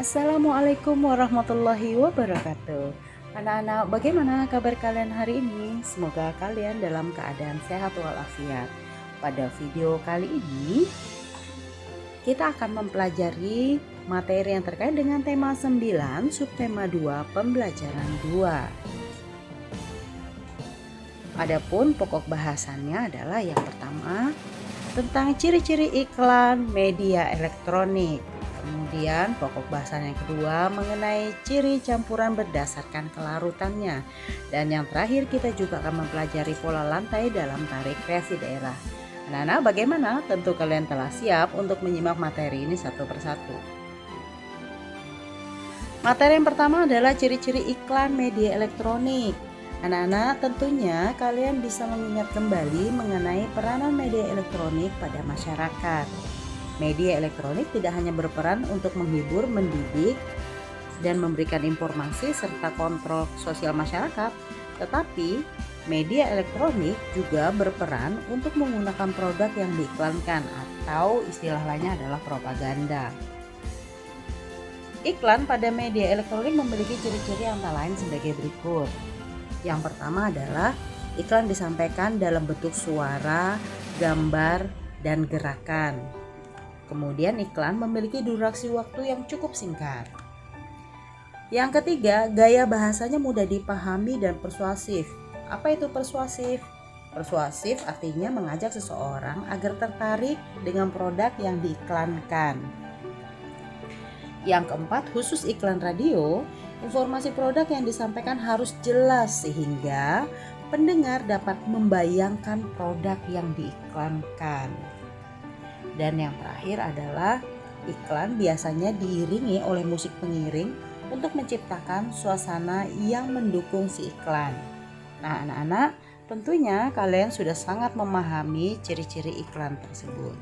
Assalamualaikum warahmatullahi wabarakatuh. Anak-anak, bagaimana kabar kalian hari ini? Semoga kalian dalam keadaan sehat walafiat. Pada video kali ini kita akan mempelajari materi yang terkait dengan tema 9 subtema 2 pembelajaran 2. Adapun pokok bahasannya adalah yang pertama tentang ciri-ciri iklan media elektronik. Kemudian pokok bahasan yang kedua mengenai ciri campuran berdasarkan kelarutannya. Dan yang terakhir kita juga akan mempelajari pola lantai dalam tarik kreasi daerah. Anak-anak, bagaimana? Tentu kalian telah siap untuk menyimak materi ini satu persatu. Materi yang pertama adalah ciri-ciri iklan media elektronik. Anak-anak, tentunya kalian bisa mengingat kembali mengenai peranan media elektronik pada masyarakat. Media elektronik tidak hanya berperan untuk menghibur, mendidik, dan memberikan informasi serta kontrol sosial masyarakat, tetapi media elektronik juga berperan untuk menggunakan produk yang diiklankan atau istilah lainnya adalah propaganda. Iklan pada media elektronik memiliki ciri-ciri antara lain sebagai berikut. Yang pertama adalah iklan disampaikan dalam bentuk suara, gambar, dan gerakan. Kemudian iklan memiliki durasi waktu yang cukup singkat. Yang ketiga, gaya bahasanya mudah dipahami dan persuasif. Apa itu persuasif? Persuasif artinya mengajak seseorang agar tertarik dengan produk yang diiklankan. Yang keempat, khusus iklan radio, informasi produk yang disampaikan harus jelas sehingga pendengar dapat membayangkan produk yang diiklankan. Dan yang terakhir adalah iklan biasanya diiringi oleh musik pengiring untuk menciptakan suasana yang mendukung si iklan. Nah, anak-anak, tentunya kalian sudah sangat memahami ciri-ciri iklan tersebut.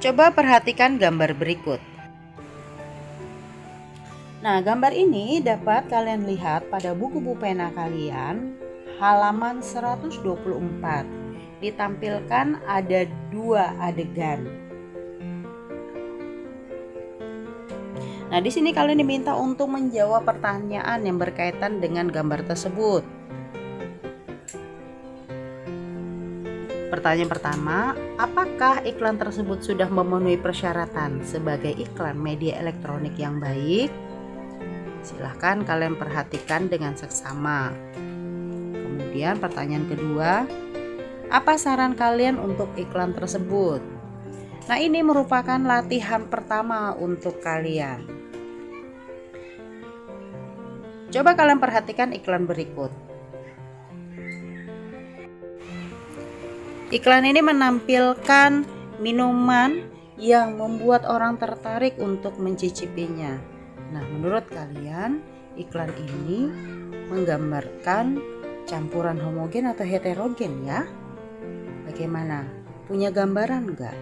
Coba perhatikan gambar berikut. Nah, gambar ini dapat kalian lihat pada buku pena kalian halaman 124. Ditampilkan ada dua adegan. Nah, di sini kalian diminta untuk menjawab pertanyaan yang berkaitan dengan gambar tersebut. Pertanyaan pertama, apakah iklan tersebut sudah memenuhi persyaratan sebagai iklan media elektronik yang baik? Silahkan kalian perhatikan dengan seksama. Kemudian pertanyaan kedua, apa saran kalian untuk iklan tersebut? Nah, ini merupakan latihan pertama untuk kalian. Coba kalian perhatikan iklan berikut. Iklan ini menampilkan minuman yang membuat orang tertarik untuk mencicipinya. Nah, menurut kalian iklan ini menggambarkan campuran homogen atau heterogen ya? Bagaimana? Punya gambaran enggak?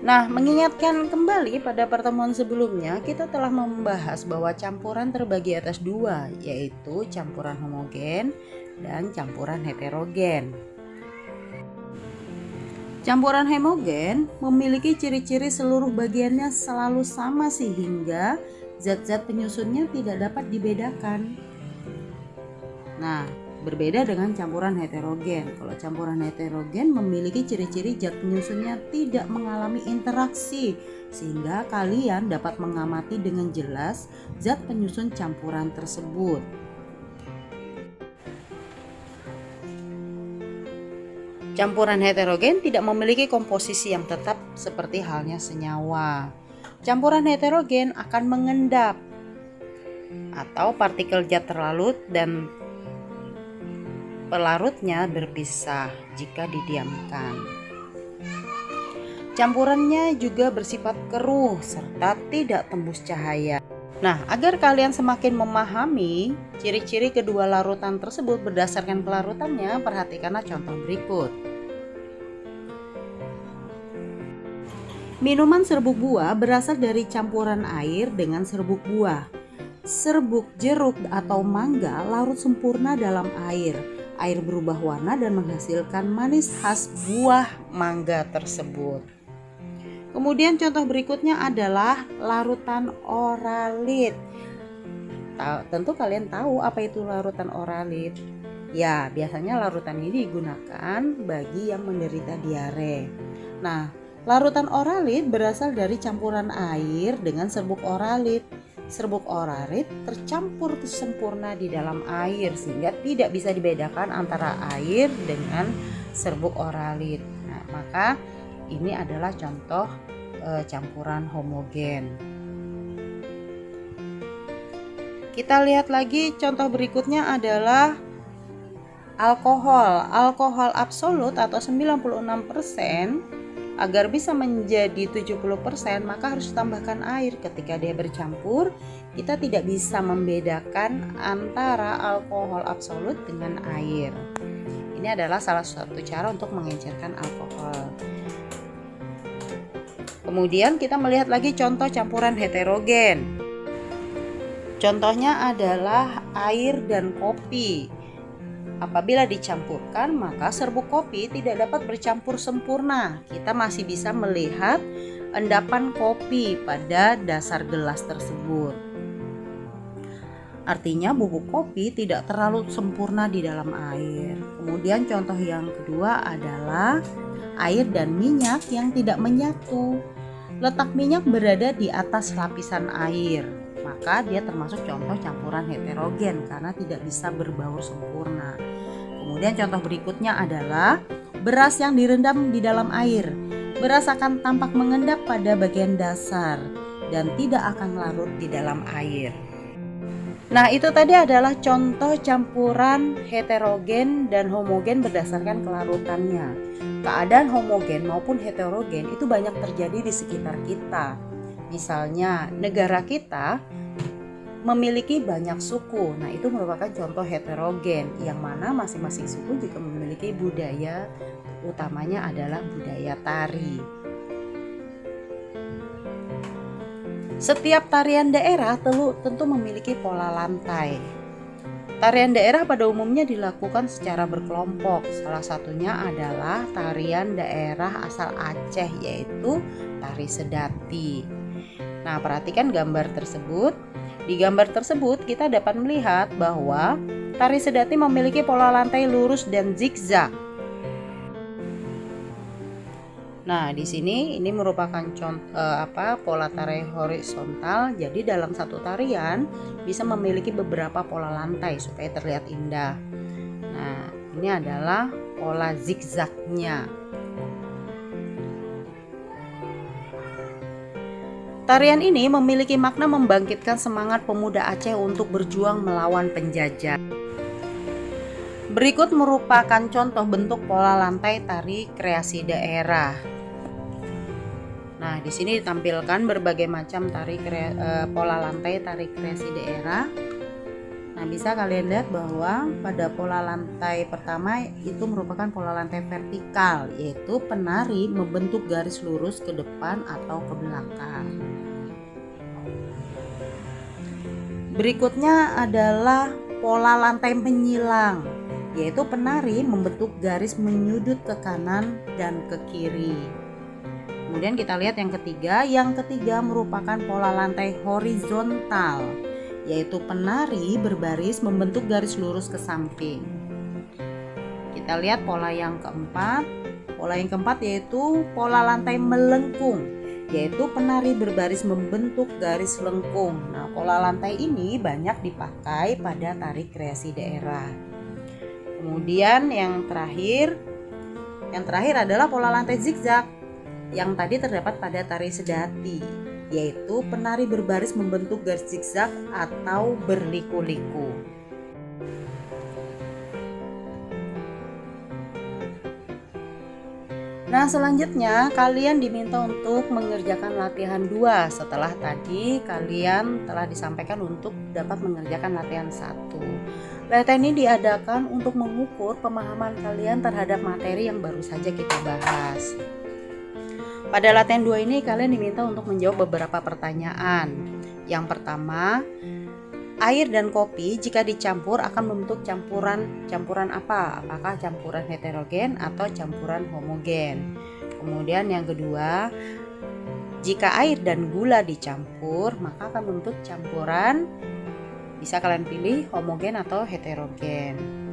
Nah, mengingatkan kembali pada pertemuan sebelumnya, kita telah membahas bahwa campuran terbagi atas dua, yaitu campuran homogen dan campuran heterogen. Campuran homogen memiliki ciri-ciri seluruh bagiannya selalu sama sehingga zat-zat penyusunnya tidak dapat dibedakan. Nah, berbeda dengan campuran heterogen. Kalau campuran heterogen memiliki ciri-ciri zat penyusunnya tidak mengalami interaksi sehingga kalian dapat mengamati dengan jelas zat penyusun campuran tersebut. Campuran heterogen tidak memiliki komposisi yang tetap seperti halnya senyawa. Campuran heterogen akan mengendap atau partikel zat terlarut dan pelarutnya berpisah jika didiamkan. Campurannya juga bersifat keruh serta tidak tembus cahaya. Nah, agar kalian semakin memahami ciri-ciri kedua larutan tersebut berdasarkan kelarutannya, perhatikanlah contoh berikut. Minuman serbuk buah berasal dari campuran air dengan serbuk buah. Serbuk jeruk atau mangga larut sempurna dalam air. Air berubah warna dan menghasilkan manis khas buah mangga tersebut. Kemudian contoh berikutnya adalah larutan oralit. Tentu kalian tahu apa itu larutan oralit. Ya, biasanya larutan ini digunakan bagi yang menderita diare. Nah, larutan oralit berasal dari campuran air dengan serbuk oralit. Serbuk oralit tercampur sempurna di dalam air sehingga tidak bisa dibedakan antara air dengan serbuk oralit. Nah, maka ini adalah contoh campuran homogen. Kita lihat lagi contoh berikutnya adalah alkohol. Alkohol absolut atau 96%. Agar bisa menjadi 70% maka harus ditambahkan air. Ketika dia bercampur, kita tidak bisa membedakan antara alkohol absolut dengan air. Ini adalah salah satu cara untuk mengencerkan alkohol. Kemudian kita melihat lagi contoh campuran heterogen. Contohnya adalah air dan kopi. Apabila dicampurkan, maka serbuk kopi tidak dapat bercampur sempurna. Kita masih bisa melihat endapan kopi pada dasar gelas tersebut. Artinya bubuk kopi tidak terlalu sempurna di dalam air. Kemudian contoh yang kedua adalah air dan minyak yang tidak menyatu. Letak minyak berada di atas lapisan air, maka dia termasuk contoh campuran heterogen karena tidak bisa berbaur sempurna. Kemudian contoh berikutnya adalah beras yang direndam di dalam air. Beras akan tampak mengendap pada bagian dasar dan tidak akan larut di dalam air. Nah, itu tadi adalah contoh campuran heterogen dan homogen berdasarkan kelarutannya. Keadaan homogen maupun heterogen itu banyak terjadi di sekitar kita. Misalnya, negara kita memiliki banyak suku. Nah, itu merupakan contoh heterogen yang mana masing-masing suku juga memiliki budaya, utamanya adalah budaya tari. Setiap tarian daerah tentu memiliki pola lantai. Tarian daerah pada umumnya dilakukan secara berkelompok. Salah satunya adalah tarian daerah asal Aceh, yaitu tari sedati. Nah, perhatikan gambar tersebut. Di gambar tersebut kita dapat melihat bahwa tari sedati memiliki pola lantai lurus dan zigzag. Nah, di sini ini merupakan pola tari horizontal. Jadi dalam satu tarian bisa memiliki beberapa pola lantai supaya terlihat indah. Nah, ini adalah pola zigzagnya. Tarian ini memiliki makna membangkitkan semangat pemuda Aceh untuk berjuang melawan penjajah. Berikut merupakan contoh bentuk pola lantai tari kreasi daerah. Nah, di sini ditampilkan berbagai macam pola lantai tari kreasi daerah. Nah, bisa kalian lihat bahwa pada pola lantai pertama itu merupakan pola lantai vertikal, yaitu penari membentuk garis lurus ke depan atau ke belakang. Berikutnya adalah pola lantai menyilang, yaitu penari membentuk garis menyudut ke kanan dan ke kiri. Kemudian kita lihat yang ketiga merupakan pola lantai horizontal, yaitu penari berbaris membentuk garis lurus ke samping. Kita lihat pola yang keempat yaitu pola lantai melengkung, yaitu penari berbaris membentuk garis lengkung. Nah, pola lantai ini banyak dipakai pada tari kreasi daerah. Kemudian yang terakhir adalah pola lantai zigzag yang tadi terdapat pada tari sedati, yaitu penari berbaris membentuk garis zigzag atau berliku-liku. Nah, selanjutnya kalian diminta untuk mengerjakan latihan 2 setelah tadi kalian telah disampaikan untuk dapat mengerjakan latihan 1. Latihan ini diadakan untuk mengukur pemahaman kalian terhadap materi yang baru saja kita bahas. Pada latihan 2 ini kalian diminta untuk menjawab beberapa pertanyaan. Yang pertama, Air dan kopi jika dicampur akan membentuk campuran apa? Apakah campuran heterogen atau campuran homogen? Kemudian yang kedua, jika air dan gula dicampur maka akan membentuk campuran, bisa kalian pilih homogen atau heterogen.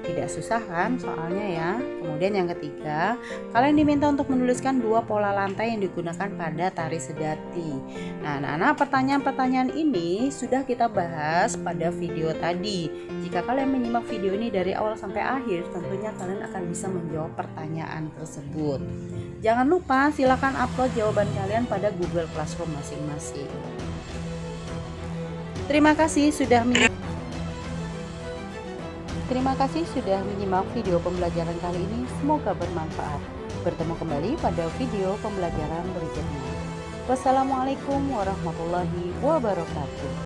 Tidak susah kan soalnya ya. Kemudian yang ketiga, kalian diminta untuk menuliskan 2 pola lantai yang digunakan pada tari sedati. Nah, anak-anak, pertanyaan-pertanyaan ini sudah kita bahas pada video tadi. Jika kalian menyimak video ini dari awal sampai akhir, tentunya kalian akan bisa menjawab pertanyaan tersebut. Jangan lupa silakan upload jawaban kalian pada Google Classroom masing-masing. Terima kasih sudah menyimak video pembelajaran kali ini. Semoga bermanfaat. Bertemu kembali pada video pembelajaran berikutnya. Wassalamualaikum warahmatullahi wabarakatuh.